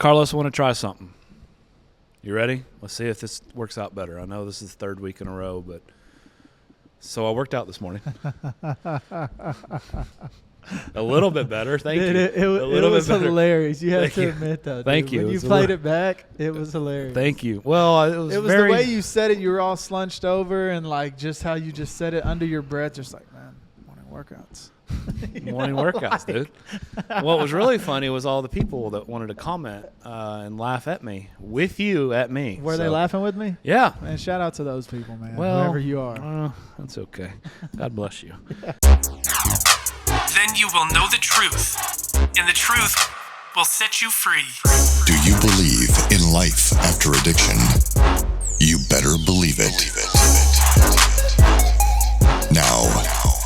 Carlos, I want to try something. You ready? Let's see if this works out better. I know this is the third week in a row, but so I worked out this morning. A little bit better. Thank you. It was hilarious. You have to admit that. Thank you. When you played it back, it was hilarious. Thank you. Well, it was the way you said it. You were all slunched over, and like just how you just said it under your breath, just like, man, morning workouts. Morning workouts, dude. What was really funny was all the people that wanted to comment and laugh at me, with you at me. Were they laughing with me? Yeah. Man, shout out to those people, man. Well, whoever you are. That's okay. God bless you. Then you will know the truth, and the truth will set you free. Do you believe in life after addiction? You better believe it. Now,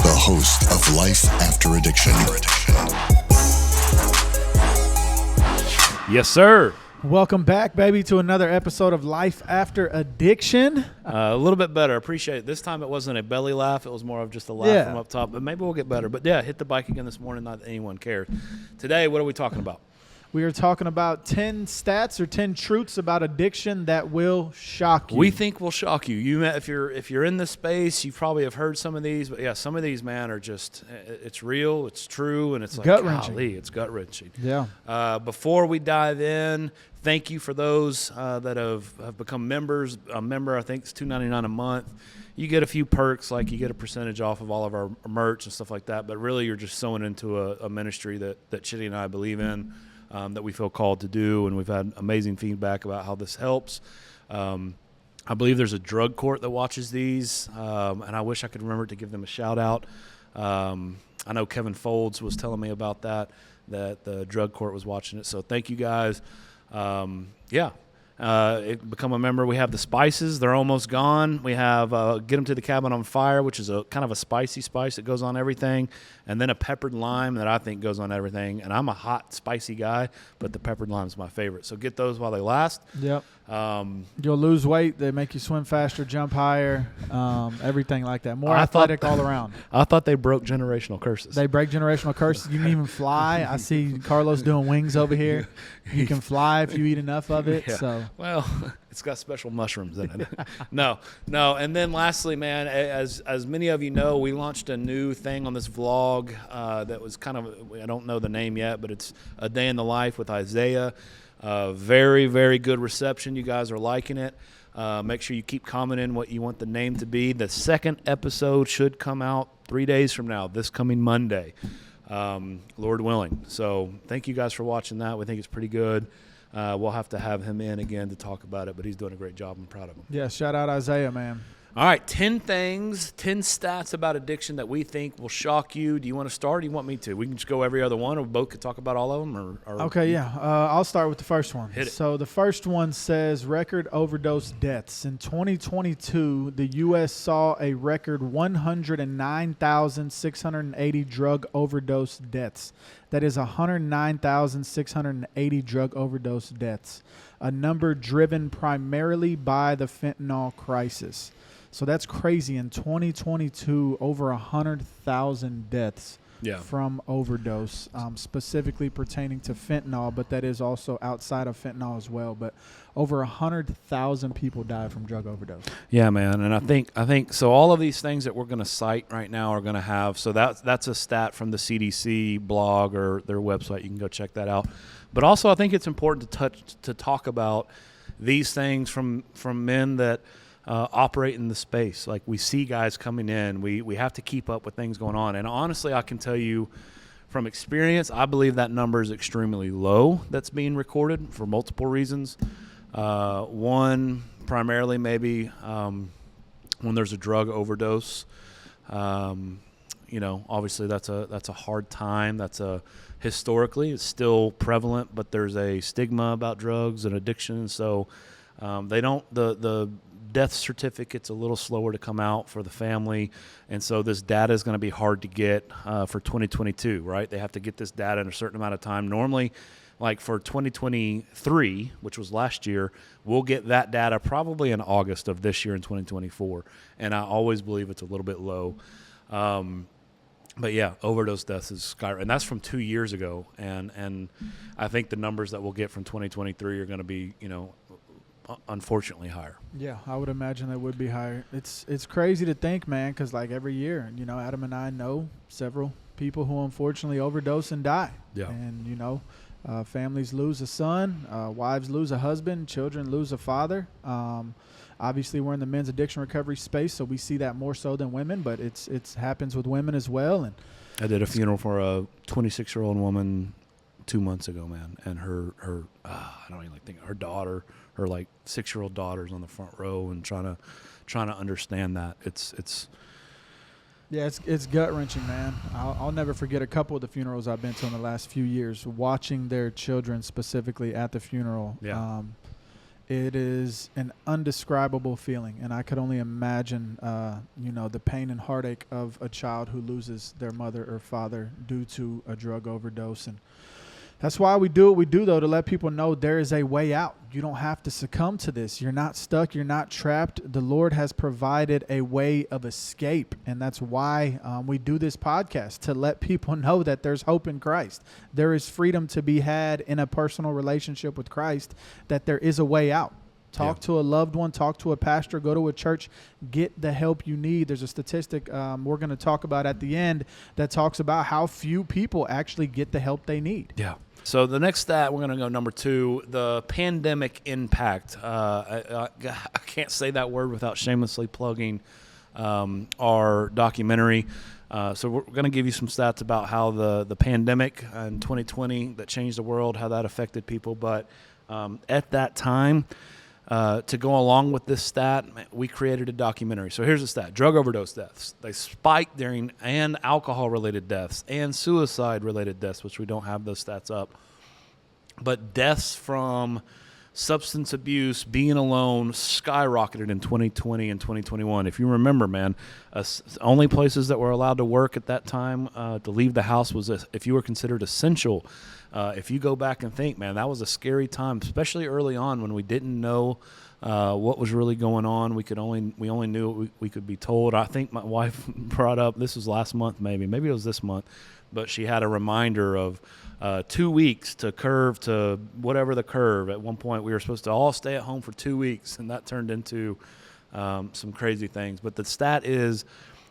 the host of Life After Addiction. Yes, sir. Welcome back, baby, to another episode of Life After Addiction. A little bit better. Appreciate it. This time it wasn't a belly laugh. It was more of just a laugh from up top. But maybe we'll get better. But, yeah, hit the bike again this morning. Not that anyone cares. Today, what are we talking about? We are talking about 10 stats or 10 truths about addiction that will shock you. We think will shock you. If you're in this space, you probably have heard some of these. But, yeah, some of these, man, are just it's real, it's true, and it's like, golly, it's gut-wrenching. Yeah. Before we dive in, thank you for those that have become members. A member, I think, is $2.99 a month. You get a few perks, like you get a percentage off of all of our merch and stuff like that. But really, you're just sewing into a ministry that Chitty and I believe in, that we feel called to do. And we've had amazing feedback about how this helps. I believe there's a drug court that watches these, and I wish I could remember to give them a shout-out. I know Kevin Folds was telling me about that the drug court was watching it. So thank you guys. Become a member. We have the spices. They're almost gone. We have Get Them to the Cabin on Fire, which is a kind of a spicy spice that goes on everything, and then a peppered lime that I think goes on everything. And I'm a hot, spicy guy, but the peppered lime is my favorite. So get those while they last. Yep. You'll lose weight. They make you swim faster, jump higher, everything like that. More athletic all around. I thought they broke generational curses. They break generational curses. You can even fly. I see Carlos doing wings over here. You can fly if you eat enough of it. Yeah. So. Well, it's got special mushrooms in it. No. And then lastly, man, as many of you know, we launched a new thing on this vlog that was kind of, I don't know the name yet, but it's A Day in the Life with Isaiah. Very, very good reception. You guys are liking it. Make sure you keep commenting what you want the name to be. The second episode should come out 3 days from now, this coming Monday, Lord willing. So thank you guys for watching that. We think it's pretty good. We'll have to have him in again to talk about it, but he's doing a great job. I'm proud of him. Yeah, shout out Isaiah, man. All right, 10 stats about addiction that we think will shock you. Do you want to start or do you want me to? We can just go every other one, or we both could talk about all of them. Okay, yeah. I'll start with the first one. Hit it. So the first one says record overdose deaths. In 2022, the U.S. saw a record 109,680 drug overdose deaths. That is 109,680 drug overdose deaths, a number driven primarily by the fentanyl crisis. So that's crazy. In 2022, over 100,000 deaths from overdose, specifically pertaining to fentanyl, but that is also outside of fentanyl as well. But over 100,000 people died from drug overdose. Yeah, man. And I think so. All of these things that we're going to cite right now are going to have. So that's a stat from the CDC blog or their website. You can go check that out. But also, I think it's important to talk about these things from men that operate in the space. Like, we see guys coming in. We have to keep up with things going on. And honestly, I can tell you from experience, I believe that number is extremely low that's being recorded for multiple reasons. One, primarily maybe when there's a drug overdose. Obviously that's a hard time. Historically, it's still prevalent, but there's a stigma about drugs and addiction. So the death certificate's a little slower to come out for the family, and so this data is going to be hard to get for 2022, right? They have to get this data in a certain amount of time. Normally, like for 2023, which was last year, we'll get that data probably in August of this year in 2024, and I always believe it's a little bit low. But yeah, overdose deaths is skyrocketing, and that's from 2 years ago. And I think the numbers that we'll get from 2023 are going to be, unfortunately higher. Yeah, I would imagine that would be higher. It's crazy to think, man, because like every year, Adam and I know several people who unfortunately overdose and die. Yeah. And families lose a son, wives lose a husband, children lose a father. Obviously, we're in the men's addiction recovery space, so we see that more so than women, but it happens with women as well. And I did a funeral for a 26-year-old woman 2 months ago, man, and her I don't even think her daughter, her like 6-year-old daughter's on the front row and trying to understand that it's gut wrenching, man. I'll never forget a couple of the funerals I've been to in the last few years, watching their children specifically at the funeral. Yeah. It is an undescribable feeling, and I could only imagine, the pain and heartache of a child who loses their mother or father due to a drug overdose. And that's why we do what we do, though, to let people know there is a way out. You don't have to succumb to this. You're not stuck. You're not trapped. The Lord has provided a way of escape, and that's why we do this podcast, to let people know that there's hope in Christ. There is freedom to be had in a personal relationship with Christ, that there is a way out. Talk to a loved one, talk to a pastor, go to a church, get the help you need. There's a statistic we're going to talk about at the end that talks about how few people actually get the help they need. Yeah. So the next stat, we're going to go number 2, the pandemic impact. I can't say that word without shamelessly plugging our documentary. So we're going to give you some stats about how the pandemic in 2020 that changed the world, how that affected people. But at that time, to go along with this stat, we created a documentary. So here's the stat. Drug overdose deaths. They spiked during and alcohol-related deaths and suicide-related deaths, which we don't have those stats up. But deaths from substance abuse, being alone, skyrocketed in 2020 and 2021. If you remember, man, only places that were allowed to work at that time to leave the house was if you were considered essential. If you go back and think, man, that was a scary time, especially early on when we didn't know what was really going on. We only knew what we could be told. I think my wife brought up, this was last month, maybe it was this month, but she had a reminder of 2 weeks to curve to whatever the curve. At one point, we were supposed to all stay at home for 2 weeks, and that turned into some crazy things. But the stat is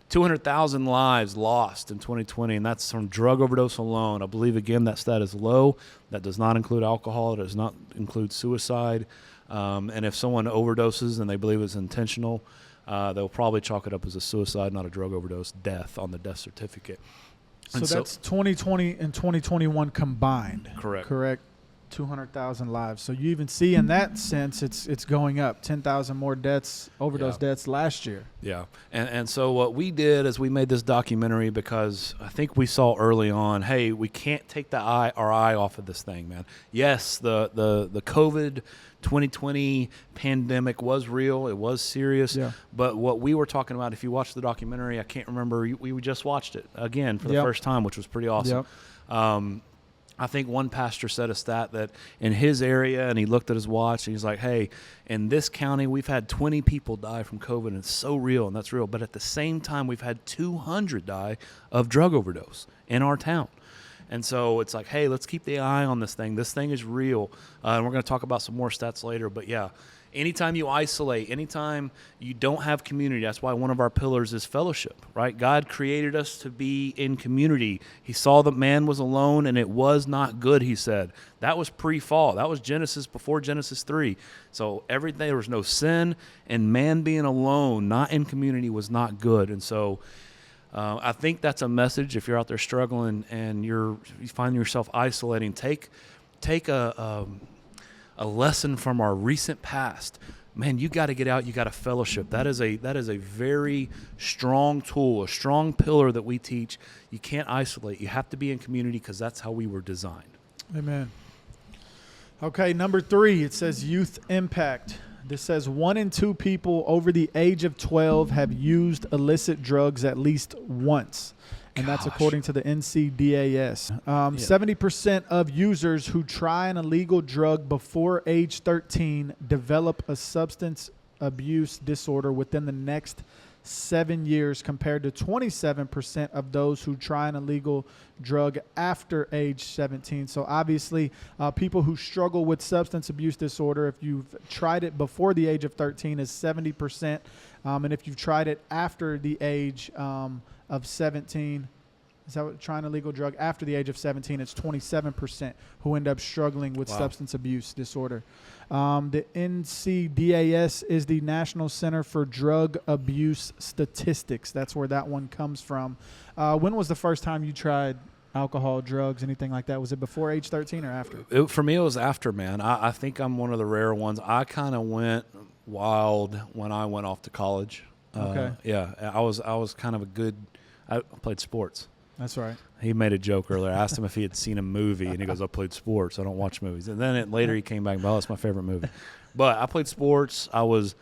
200,000 lives lost in 2020, and that's from drug overdose alone. I believe, again, that stat is low. That does not include alcohol. It does not include suicide. And if someone overdoses and they believe it's intentional, they'll probably chalk it up as a suicide, not a drug overdose death on the death certificate. So that's 2020 and 2021 combined. Correct. 200,000 lives. So you even see in that sense, it's going up. 10,000 more overdose deaths last year. Yeah. And so what we did is we made this documentary because I think we saw early on, hey, we can't take our eye off of this thing, man. Yes, the COVID 2020 pandemic was real. It was serious. Yeah. But what we were talking about, if you watch the documentary, I can't remember, we just watched it again for the first time, which was pretty awesome. Yep. I think one pastor said a stat that in his area, and he looked at his watch, and he's like, hey, in this county, we've had 20 people die from COVID, and it's so real, and that's real. But at the same time, we've had 200 die of drug overdose in our town. And so it's like, hey, let's keep the eye on this thing. This thing is real. And we're going to talk about some more stats later. But, yeah, anytime you isolate, anytime you don't have community, that's why one of our pillars is fellowship, right? God created us to be in community. He saw that man was alone, and it was not good, he said. That was pre-fall. That was Genesis before Genesis 3. So everything, there was no sin, and man being alone, not in community, was not good. And so I think that's a message if you're out there struggling and you find yourself isolating. Take a lesson from our recent past. Man, you got to get out. You got to fellowship. That is a very strong tool, a strong pillar that we teach. You can't isolate. You have to be in community because that's how we were designed. Amen. Okay, number 3, it says youth impact. This says 1 in 2 people over the age of 12 have used illicit drugs at least once. And that's according to the NCDAS. 70% of users who try an illegal drug before age 13 develop a substance abuse disorder within the next 7 years compared to 27% of those who try an illegal drug after age 17. So obviously, people who struggle with substance abuse disorder, if you've tried it before the age of 13, is 70%. And if you've tried it after the age of 17, is that what, trying a legal drug after the age of 17, it's 27% who end up struggling with substance abuse disorder. The NCDAS is the National Center for Drug Abuse Statistics. That's where that one comes from. When was the first time you tried alcohol, drugs, anything like that? Was it before age 13 or after? For me, it was after, man. I think I'm one of the rare ones. I kind of went wild when I went off to college. Okay. Yeah, I was kind of I played sports. That's right. He made a joke earlier. I asked him if he had seen a movie, and he goes, I played sports. I don't watch movies. And then later he came back and, that's my favorite movie. But I played sports. I was,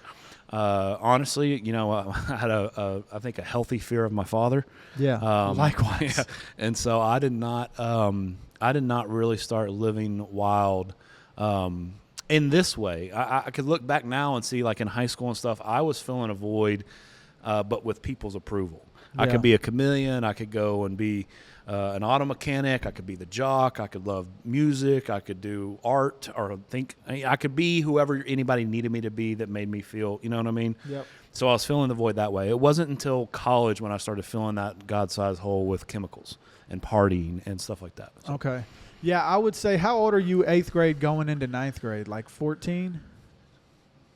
honestly, I had I think a healthy fear of my father. Yeah, likewise. Yeah. And so I did not really start living wild in this way. I could look back now and see, like in high school and stuff, I was filling a void, but with people's approval. I could be a chameleon. I could go and be an auto mechanic. I could be the jock. I could love music. I could do art, or I could be whoever anybody needed me to be that made me feel, you know what I mean? Yep. So I was filling the void that way. It wasn't until college when I started filling that God-sized hole with chemicals and partying and stuff like that. So. Okay. Yeah, I would say, how old are you 8th grade going into 9th grade? Like 14?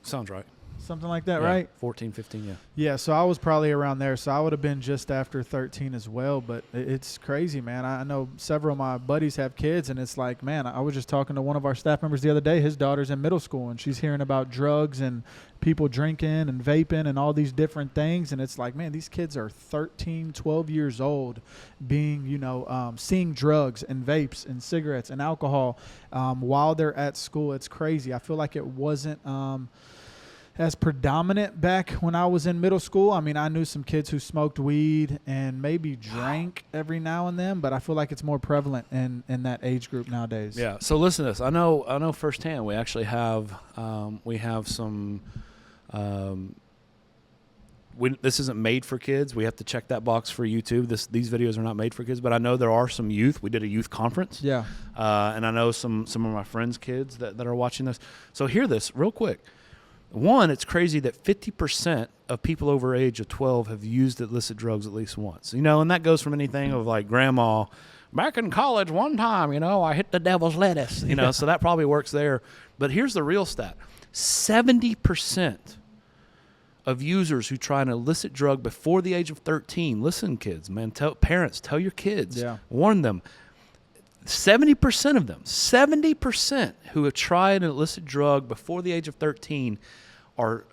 Sounds right. Something like that, Yeah, right? 14, 15, yeah. Yeah, so I was probably around there. So I would have been just after 13 as well. But it's crazy, man. I know several of my buddies have kids, and it's like, man, I was just talking to one of our staff members the other day. His daughter's in middle school, and she's hearing about drugs and people drinking and vaping and all these different things. And it's like, man, these kids are 13, 12 years old being, seeing drugs and vapes and cigarettes and alcohol while they're at school. It's crazy. I feel like it wasn't as predominant back when I was in middle school. I mean, I knew some kids who smoked weed and maybe drank every now and then, but I feel like it's more prevalent in that age group nowadays. Yeah. So listen to this. I know firsthand. We actually have some. This isn't made for kids. We have to check that box for YouTube. These videos are not made for kids, but I know there are some youth. We did a youth conference. Yeah. And I know some of my friends' kids that are watching this. So hear this real quick. One, it's crazy that 50% of people over age of 12 have used illicit drugs at least once. And that goes from anything of like grandma, back in college one time, I hit the devil's lettuce, so that probably works there. But here's the real stat. 70% of users who try an illicit drug before the age of 13, listen, kids, man, parents, tell your kids, warn them. 70% of them, 70% who have tried an illicit drug before the age of 13 are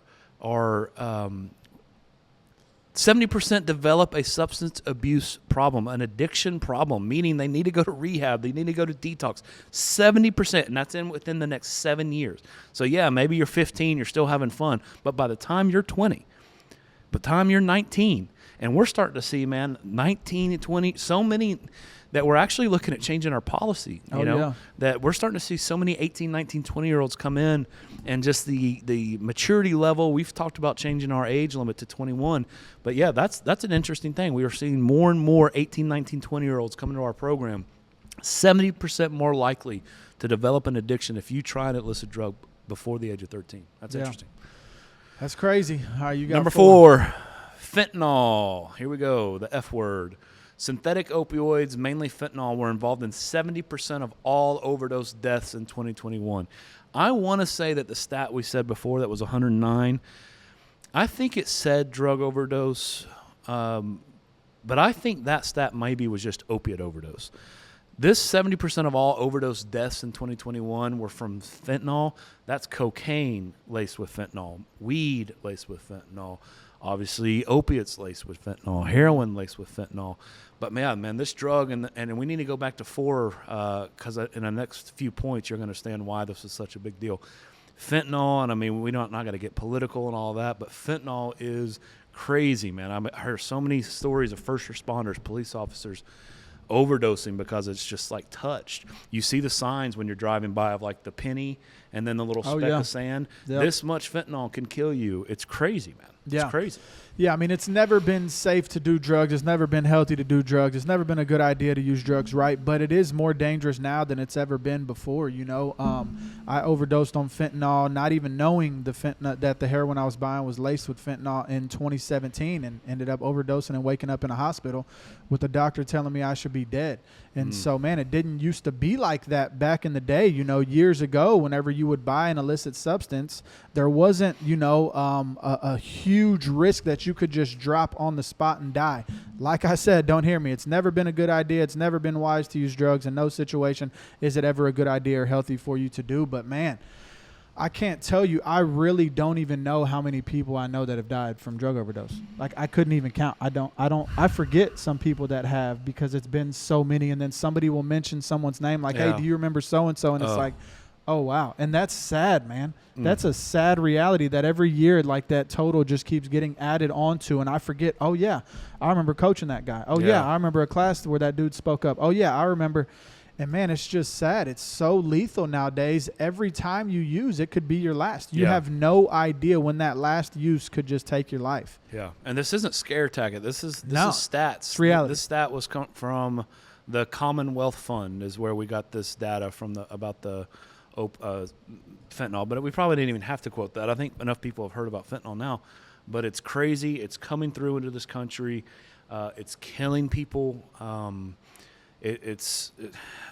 70% develop a substance abuse problem, an addiction problem, meaning they need to go to rehab, they need to go to detox. 70%, and that's within the next 7 years. So yeah, maybe you're 15, you're still having fun, but by the time you're 20, by the time you're 19, and we're starting to see, man, 19 and 20, so many that we're actually looking at changing our policy, that we're starting to see so many 18, 19, 20-year-olds come in, and just the maturity level. We've talked about changing our age limit to 21. But, yeah, that's an interesting thing. We are seeing more and more 18, 19, 20-year-olds come into our program, 70% more likely to develop an addiction if you try an illicit drug before the age of 13. That's interesting. That's crazy. All right, you got Number 4, fentanyl. Here we go, the F word. Synthetic opioids, mainly fentanyl, were involved in 70% of all overdose deaths in 2021. I want to say that the stat we said before, that was 109, I think it said drug overdose, but I think that stat maybe was just opiate overdose. This 70% of all overdose deaths in 2021 were from fentanyl. That's cocaine laced with fentanyl, weed laced with fentanyl, obviously opiates laced with fentanyl, heroin laced with fentanyl. But man, this drug, and we need to go back to 4 because in the next few points you're going to understand why this is such a big deal. Fentanyl, and I mean, we're not going to get political and all that, but fentanyl is crazy, man. I heard so many stories of first responders, police officers overdosing because it's just like touched. You see the signs when you're driving by of like the penny and then the little Oh, speck yeah. of sand. Yep. This much fentanyl can kill you. It's crazy, man. Yeah. It's crazy. Yeah, I mean, it's never been safe to do drugs. It's never been healthy to do drugs. It's never been a good idea to use drugs, right? But it is more dangerous now than it's ever been before, you know. I overdosed on fentanyl, not even knowing that the heroin I was buying was laced with fentanyl in 2017, and ended up overdosing and waking up in a hospital with the doctor telling me I should be dead. And so, man, it didn't used to be like that back in the day. You know, years ago, whenever you would buy an illicit substance, there wasn't, you know, a huge risk that you could just drop on the spot and die. Like I said, don't hear me. It's never been a good idea. It's never been wise to use drugs. In no situation is it ever a good idea or healthy for you to do. But, man, I can't tell you. I really don't even know how many people I know that have died from drug overdose. Like, I couldn't even count. I forget some people that have, because it's been so many. And then somebody will mention someone's name, like, Yeah. hey, do you remember so-and-so? And it's like, oh, wow. And that's sad, man. That's a sad reality that every year, like, that total just keeps getting added onto. And I forget, oh, yeah, I remember coaching that guy. Oh, yeah, I remember a class where that dude spoke up. Oh, yeah, I remember. And, man, it's just sad. It's so lethal nowadays. Every time you use, it could be your last. You have no idea when that last use could just take your life. Yeah, and this isn't scare tactic. This is No. stats. It's reality. This stat was from the Commonwealth Fund, is where we got this data from about the fentanyl. But we probably didn't even have to quote that. I think enough people have heard about fentanyl now. But it's crazy. It's coming through into this country. It's killing people. And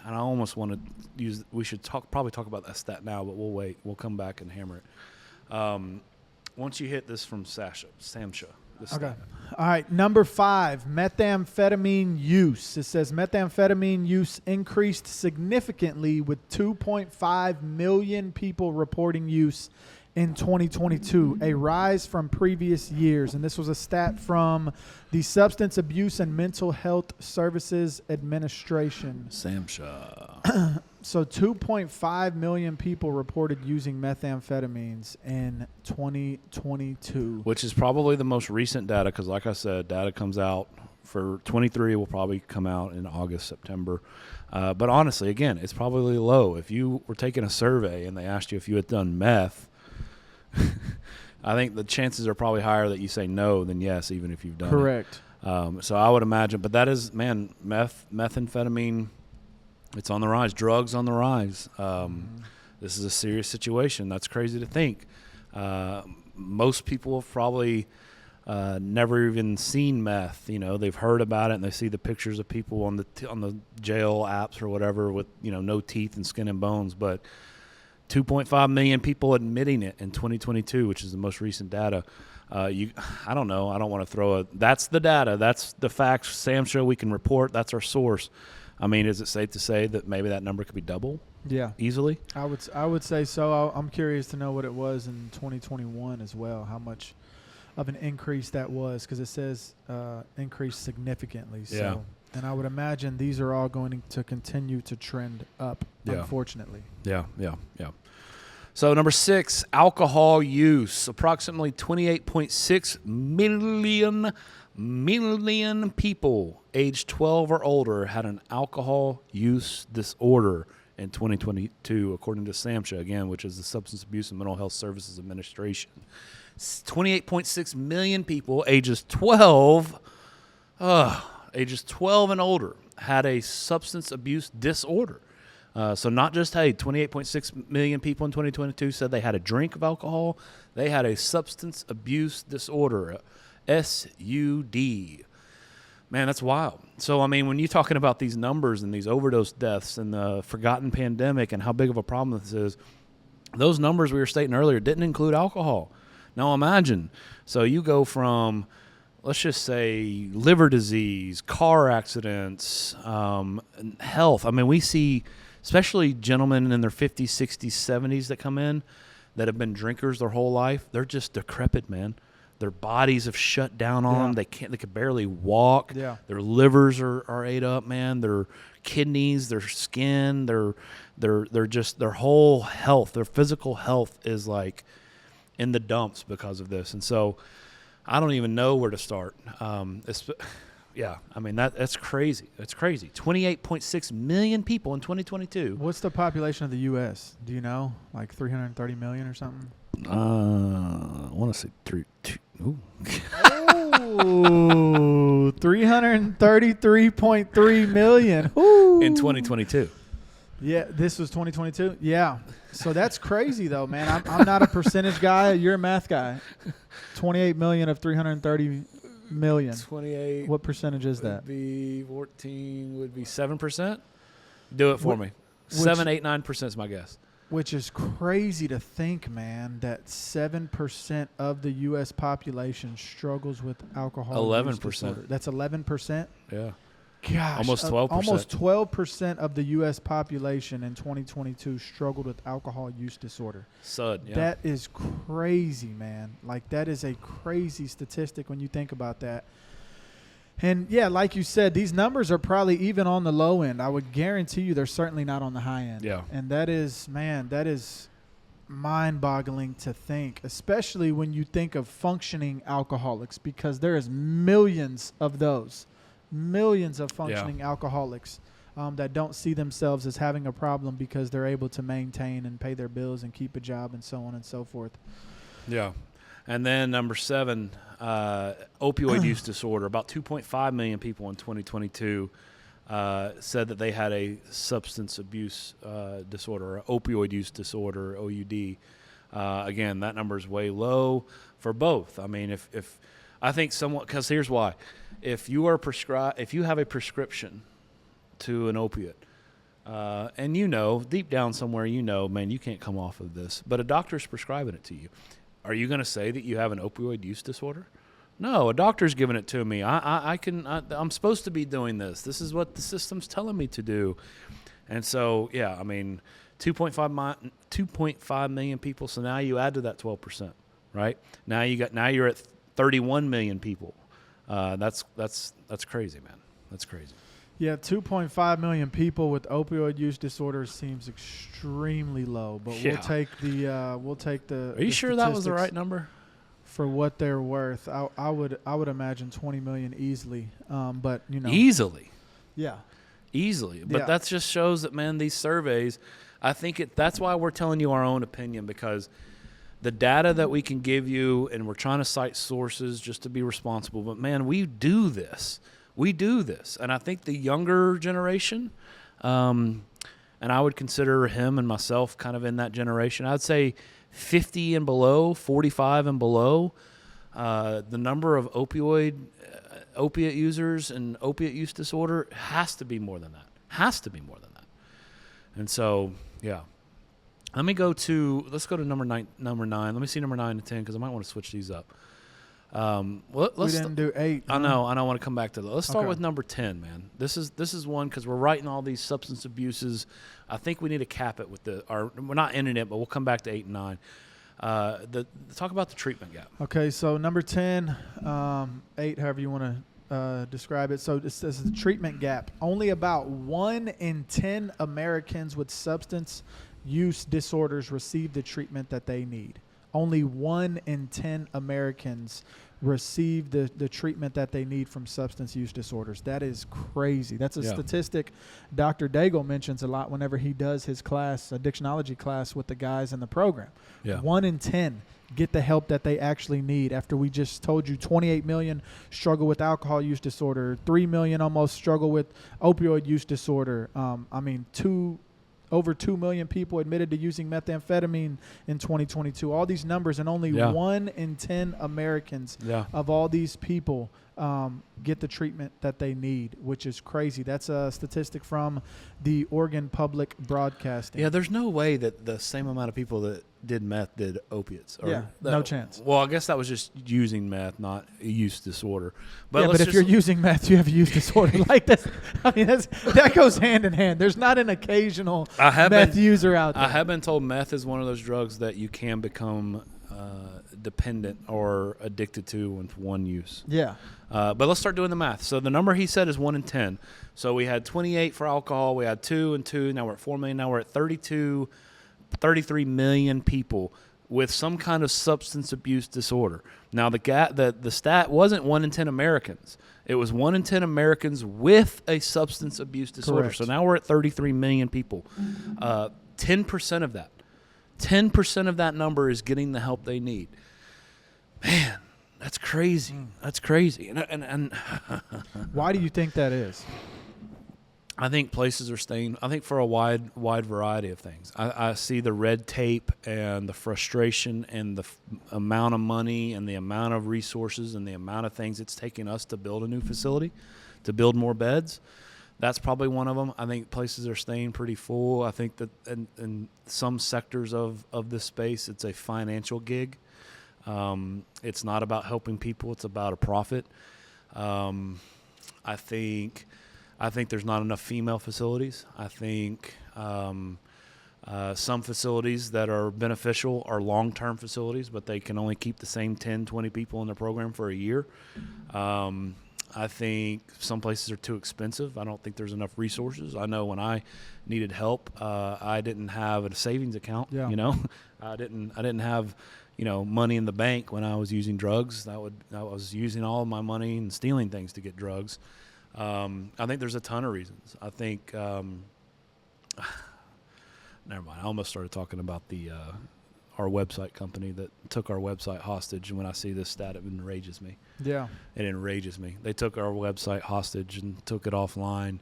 I almost want to use. We should probably talk about that stat now, but we'll wait. We'll come back and hammer it. Once you hit this from Samsha. This Okay. stat. All right. Number 5, methamphetamine use. It says methamphetamine use increased significantly with 2.5 million people reporting use in 2022, a rise from previous years. And this was a stat from the Substance Abuse and Mental Health Services Administration. Samsha. So 2.5 million people reported using methamphetamines in 2022. Which is probably the most recent data, because like I said, data comes out for 23 will probably come out in August, September. But honestly, again, it's probably low. If you were taking a survey and they asked you if you had done meth, I think the chances are probably higher that you say no than yes, even if you've done Correct. it. So I would imagine, but that is, man, methamphetamine, it's on the rise. Drugs on the rise. This is a serious situation. That's crazy to think. Most people have probably never even seen meth. You know, they've heard about it and they see the pictures of people on the jail apps or whatever with, you know, no teeth and skin and bones. But 2.5 million people admitting it in 2022, which is the most recent data. I don't know. I don't want to throw that's the data. That's the facts. Samsha, we can report. That's our source. I mean, is it safe to say that maybe that number could be double Yeah, easily? I would say so. I'm curious to know what it was in 2021 as well. How much of an increase that was, because it says increased significantly. So, Yeah. and I would imagine these are all going to continue to trend up. Yeah. Unfortunately. Yeah. So number 6, alcohol use. Approximately 28.6 million people aged 12 or older had an alcohol use disorder in 2022, according to SAMHSA, again, which is the Substance Abuse and Mental Health Services Administration. 28.6 million people ages 12 and older had a substance abuse disorder. So not just, 28.6 million people in 2022 said they had a drink of alcohol. They had a substance abuse disorder, SUD. Man, that's wild. So, I mean, when you're talking about these numbers and these overdose deaths and the forgotten pandemic and how big of a problem this is, those numbers we were stating earlier didn't include alcohol. Now imagine, so you go from, let's just say, liver disease, car accidents, health. I mean, we see, especially gentlemen in their 50s, 60s, 70s that come in that have been drinkers their whole life. They're just decrepit, man. Their bodies have shut down on them. They can barely walk. Yeah. Their livers are ate up, man. Their kidneys, their skin, their whole health, their physical health is like in the dumps because of this. And so I don't even know where to start. Yeah, I mean that's crazy. That's crazy. 28.6 million people in 2022. What's the population of the U.S.? Do you know? Like 330 million or something? I want to say 2. Ooh. Oh, 333.3 million. Ooh. In 2022. Yeah, this was 2022. Yeah. So that's crazy, though, man. I'm not a percentage guy. You're a math guy. 28 million of 330 million. 28. What percentage is that? Would be 14. Would be 7%. Do it for me. which- 7, 8, 9% is my guess. Which is crazy to think, man, that 7% of the U.S. population struggles with alcohol. 11%. disorder. That's 11%? Yeah. Gosh. Almost 12%. Almost 12% of the U.S. population in 2022 struggled with alcohol use disorder. Sud. Yeah. That is crazy, man. Like, that is a crazy statistic when you think about that. And, yeah, like you said, these numbers are probably even on the low end. I would guarantee you they're certainly not on the high end. Yeah. And that is, man, that is mind-boggling to think, especially when you think of functioning alcoholics, because there is millions of those, millions of functioning alcoholics that don't see themselves as having a problem because they're able to maintain and pay their bills and keep a job and so on and so forth. Yeah. And then number 7, opioid use disorder. About 2.5 million people in 2022 said that they had a substance abuse disorder, or opioid use disorder, OUD. Again, that number is way low for both. I mean, if I think someone, because here's why: if you are if you have a prescription to an opiate, and you know deep down somewhere, man, you can't come off of this, but a doctor's prescribing it to you. Are you going to say that you have an opioid use disorder? No, a doctor's giving it to me. I'm supposed to be doing this. This is what the system's telling me to do. And so, yeah, I mean, 2.5 million people. So now you add to that 12%, right? Now you're at 31 million people. That's crazy, man. That's crazy. Yeah, 2.5 million people with opioid use disorder seems extremely low, but Yeah. we'll take the. Are you sure that was the statistics right number? for what they're worth? I would imagine 20 million easily, but Easily. yeah, But Yeah. that just shows that, man, these surveys, I think that's why we're telling you our own opinion, because the data that we can give you, and we're trying to cite sources just to be responsible, but man, we do this. And I think the younger generation, and I would consider him and myself kind of in that generation, I'd say 50 and below, 45 and below, the number of opiate users and opiate use disorder has to be more than that. And so, yeah. Let's go to number 9. Let me see number 9 and 10, because I might want to switch these up. we didn't do 8. I know. I want to come back to that. Let's start Okay. with number 10, man. This is one, because we're writing all these substance abuses. I think we need to cap it with we're not ending it, but we'll come back to 8 and 9. Talk about the treatment gap. Okay, so number 10, 8, however you want to describe it. So this is the treatment gap. Only about 1 in 10 Americans with substance use disorders receive the treatment that they need. Only 1 in 10 Americans receive the treatment that they need from substance use disorders. That is crazy. That's a statistic Dr. Daigle mentions a lot whenever he does his class, addictionology class, with the guys in the program. Yeah. 1 in 10 get the help that they actually need. After we just told you 28 million struggle with alcohol use disorder, 3 million almost struggle with opioid use disorder. Over 2 million people admitted to using methamphetamine in 2022. All these numbers, and only 1 in 10 Americans of all these people get the treatment that they need, which is crazy. That's a statistic from the Oregon Public Broadcasting. Yeah, there's no way that the same amount of people that did meth did opiates. No chance. Well, I guess that was just using meth, not a use disorder. But if you're using meth, you have a use disorder. Like that. I mean, that goes hand in hand. There's not an occasional meth user out there. I have been told meth is one of those drugs that you can become dependent or addicted to with one use. Yeah. But let's start doing the math. So the number he said is 1 in 10. So we had 28 for alcohol. We had 2 and 2. Now we're at 4 million. Now we're at 33 million people with some kind of substance abuse disorder. Now, the stat wasn't 1 in 10 Americans. It was 1 in 10 Americans with a substance abuse disorder. Correct. So now we're at 33 million people. 10% of that. 10% of that number is getting the help they need. Man, that's crazy. That's crazy. And Why do you think that is? I think places are staying. I think for a wide variety of things. I see the red tape and the frustration and the amount of money and the amount of resources and the amount of things it's taking us to build a new facility, to build more beds. That's probably one of them. I think places are staying pretty full. I think that in some sectors of this space, it's a financial gig. It's not about helping people. It's about a profit. I think there's not enough female facilities. I think some facilities that are beneficial are long-term facilities, but they can only keep the same 10, 20 people in their program for a year. I think some places are too expensive. I don't think there's enough resources. I know when I needed help, I didn't have a savings account. Yeah. You know, I didn't have, money in the bank when I was using drugs. I was using all of my money and stealing things to get drugs. I think there's a ton of reasons. I think, never mind. I almost started talking about our website company that took our website hostage. And when I see this stat, it enrages me. Yeah. It enrages me. They took our website hostage and took it offline.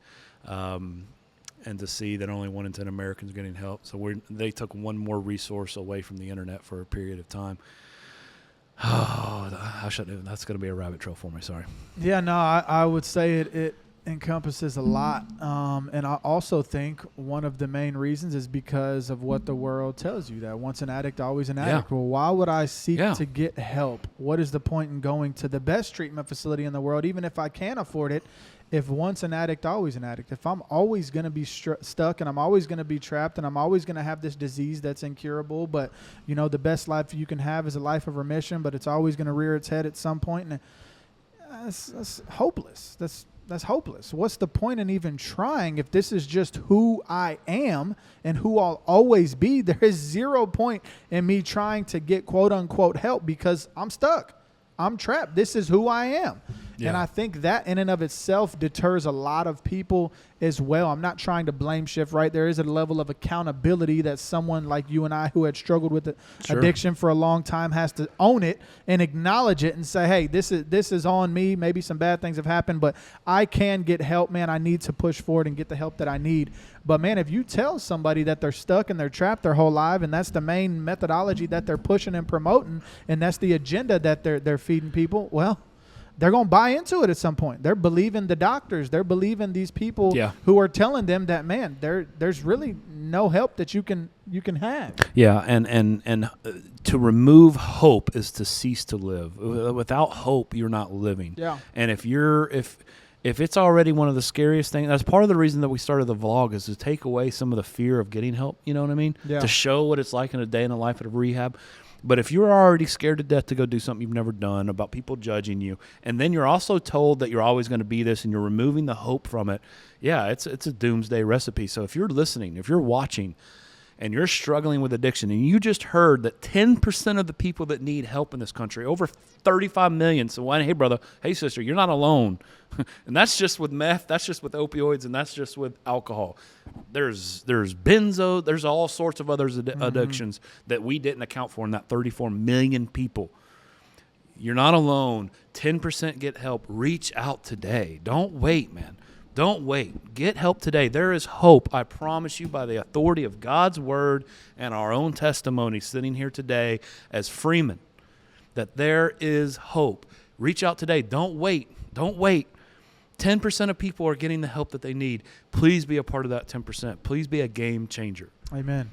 And to see that only 1 in 10 Americans are getting help. So they took one more resource away from the internet for a period of time. Oh, I shouldn't. That's going to be a rabbit trail for me. Sorry. Yeah, no, I would say it encompasses a lot. And I also think one of the main reasons is because of what the world tells you, that once an addict, always an addict. Yeah. Well, why would I seek Yeah. to get help? What is the point in going to the best treatment facility in the world, even if I can afford it, if once an addict, always an addict? If I'm always going to be stuck and I'm always going to be trapped and I'm always going to have this disease that's incurable, but, the best life you can have is a life of remission, but it's always going to rear its head at some point. And that's hopeless. That's hopeless. What's the point in even trying if this is just who I am and who I'll always be? There is 0 point in me trying to get quote unquote help because I'm stuck. I'm trapped. This is who I am. Yeah. And I think that in and of itself deters a lot of people as well. I'm not trying to blame shift, right? There is a level of accountability that someone like you and I who had struggled with Sure. addiction for a long time has to own it and acknowledge it and say, hey, this is on me. Maybe some bad things have happened, but I can get help, man. I need to push forward and get the help that I need. But, man, if you tell somebody that they're stuck and they're trapped their whole life and that's the main methodology that they're pushing and promoting and that's the agenda that they're feeding people, well, they're going to buy into it at some point. They're believing the doctors. They're believing these people Yeah. who are telling them that, man, there's really no help that you can have. Yeah, and to remove hope is to cease to live. Without hope, you're not living. Yeah. And if it's already one of the scariest things, that's part of the reason that we started the vlog, is to take away some of the fear of getting help. You know what I mean? Yeah. To show what it's like in a day in the life at a rehab. But if you're already scared to death to go do something you've never done, about people judging you, and then you're also told that you're always going to be this and you're removing the hope from it, yeah, it's a doomsday recipe. So if you're listening, if you're watching, and you're struggling with addiction, and you just heard that 10% of the people that need help in this country, over 35 million. So, hey, brother, hey, sister, you're not alone. And that's just with meth, that's just with opioids, and that's just with alcohol. There's benzo, there's all sorts of other addictions that we didn't account for in that 34 million people. You're not alone. 10% get help. Reach out today. Don't wait, man. Don't wait. Get help today. There is hope, I promise you, by the authority of God's word and our own testimony sitting here today as Freeman, that there is hope. Reach out today. Don't wait. Don't wait. 10% of people are getting the help that they need. Please be a part of that 10%. Please be a game changer. Amen.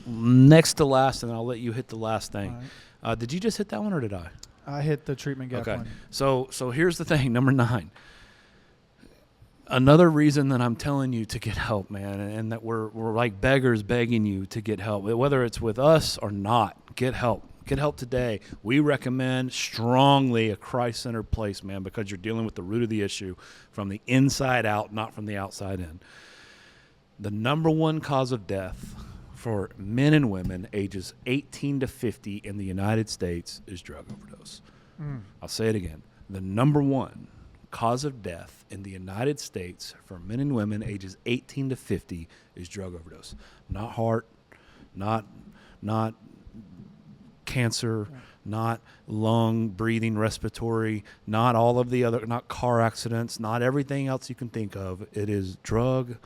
Next to last, and I'll let you hit the last thing. All right. Did you just hit that one, or did I? I hit the treatment gap Okay. one. So here's the thing, number 9. Another reason that I'm telling you to get help, man, and that we're like beggars begging you to get help, whether it's with us or not, get help. Get help today. We recommend strongly a Christ-centered place, man, because you're dealing with the root of the issue from the inside out, not from the outside in. The number one cause of death for men and women ages 18 to 50 in the United States is drug overdose. I'll say it again. The number one cause of death in the United States for men and women ages 18 to 50 is drug overdose. Not heart, not cancer, not lung, breathing, respiratory, not all of the other, not car accidents, not everything else you can think of. It is drug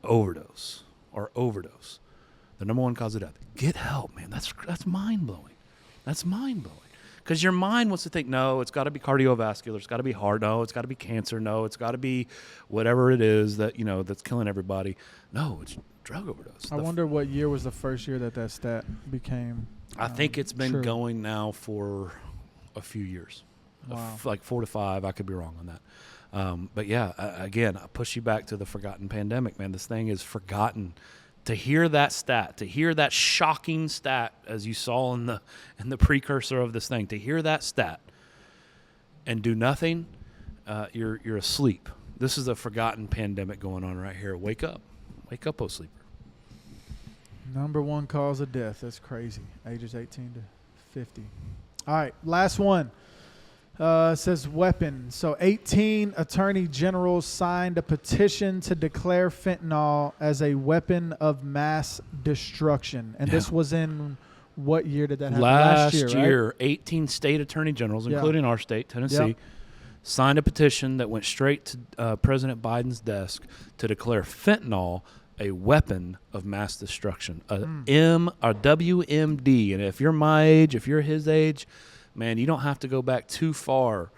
overdose or overdose. The number one cause of death. Get help, man. That's mind-blowing. That's mind-blowing. Because your mind wants to think, no, it's got to be cardiovascular, it's got to be heart, no, it's got to be cancer, no, it's got to be whatever it is that, that's killing everybody. No, it's drug overdose. I wonder what year was the first year that stat became. I think it's been true. going now for a few years. Wow. Like 4 to 5. I could be wrong on that. But yeah, again, I push you back to the forgotten pandemic, man. This thing is forgotten. To hear that stat, to hear that shocking stat, as you saw in the precursor of this thing, to hear that stat and do nothing, you're asleep. This is a forgotten pandemic going on right here. Wake up, oh sleeper. Number one cause of death. That's crazy. Ages 18 to 50. All right, last one. Says weapon. So 18 attorney generals signed a petition to declare fentanyl as a weapon of mass destruction. And this was in what year did that happen? Last year, right? 18 state attorney generals, including our state, Tennessee, signed a petition that went straight to President Biden's desk to declare fentanyl a weapon of mass destruction, a WMD. And if you're my age, if you're his age, man, you don't have to go back too far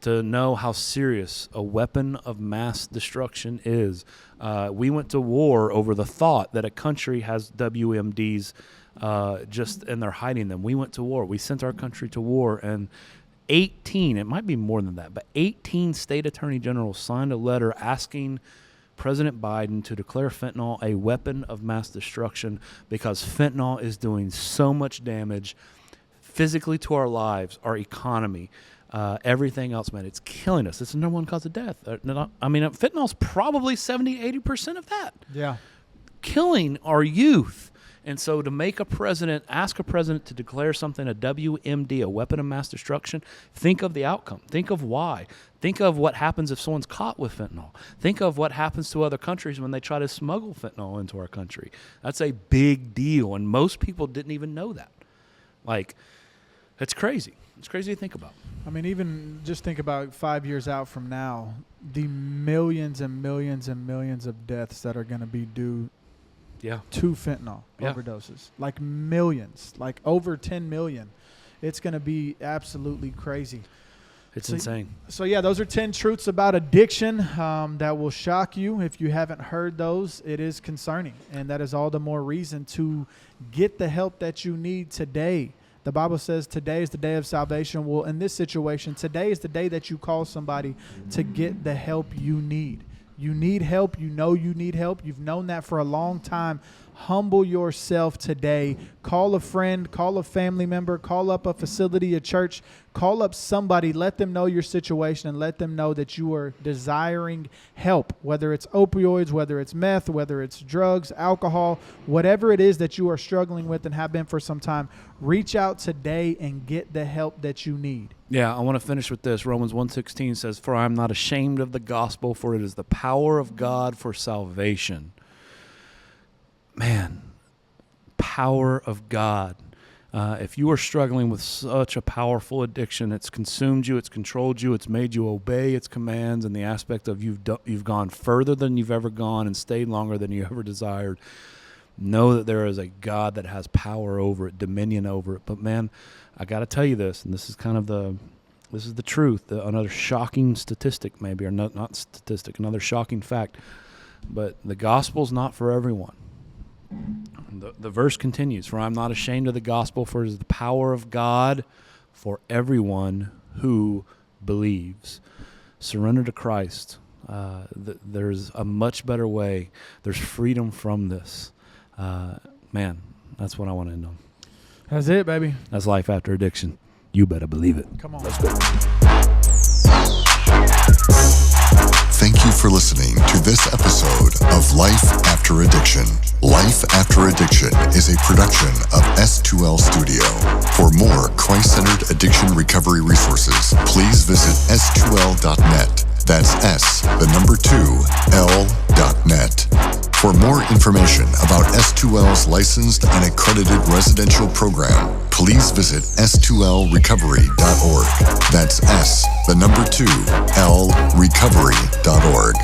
to know how serious a weapon of mass destruction is. We went to war over the thought that a country has WMDs and they're hiding them. We went to war. We sent our country to war, and 18, it might be more than that, but 18 state attorney generals signed a letter asking President Biden to declare fentanyl a weapon of mass destruction because fentanyl is doing so much damage physically to our lives, our economy, everything else, man. It's killing us. It's the number one cause of death. Fentanyl's probably 70-80% of that. Yeah. Killing our youth. And so to ask a president to declare something a WMD, a weapon of mass destruction, think of the outcome. Think of why. Think of what happens if someone's caught with fentanyl. Think of what happens to other countries when they try to smuggle fentanyl into our country. That's a big deal, and most people didn't even know that. It's crazy. It's crazy to think about. I mean, even just think about 5 years out from now, the millions and millions and millions of deaths that are going to be due to fentanyl overdoses. Like millions, like over 10 million. It's going to be absolutely crazy. It's insane. So, yeah, those are 10 truths about addiction that will shock you. If you haven't heard those, it is concerning. And that is all the more reason to get the help that you need today. The Bible says today is the day of salvation. Well, in this situation, today is the day that you call somebody to get the help you need. You need help. You know you need help. You've known that for a long time. Humble yourself today. Call a friend, call a family member, call up a facility, a church, call up somebody, let them know your situation and let them know that you are desiring help, whether it's opioids, whether it's meth, whether it's drugs, alcohol, whatever it is that you are struggling with and have been for some time. Reach out today and get the help that you need. Yeah, I want to finish with this. Romans 1:16 says, "For I am not ashamed of the gospel, for it is the power of God for salvation." Man, power of God. If you are struggling with such a powerful addiction, it's consumed you, it's controlled you, it's made you obey its commands, and the aspect of you've gone further than you've ever gone and stayed longer than you ever desired, know that there is a God that has power over it, dominion over it. But man, I got to tell you this, and this is the truth, another shocking statistic maybe, or not statistic, another shocking fact, but the gospel's not for everyone. The verse continues, "For I am not ashamed of the gospel, for it is the power of God for everyone who believes." Surrender to Christ. There's a much better way. There's freedom from this. Man, that's what I want to end on. That's it, baby. That's life after addiction. You better believe it. Come on. Let's go. thank you for listening to this episode of Life After Addiction. Life After Addiction is a production of S2L Studio. For more Christ-centered addiction recovery resources, please visit s2l.net. That's S2L.net. For more information about S2L's licensed and accredited residential program, please visit s2lrecovery.org. That's S2L recovery.org.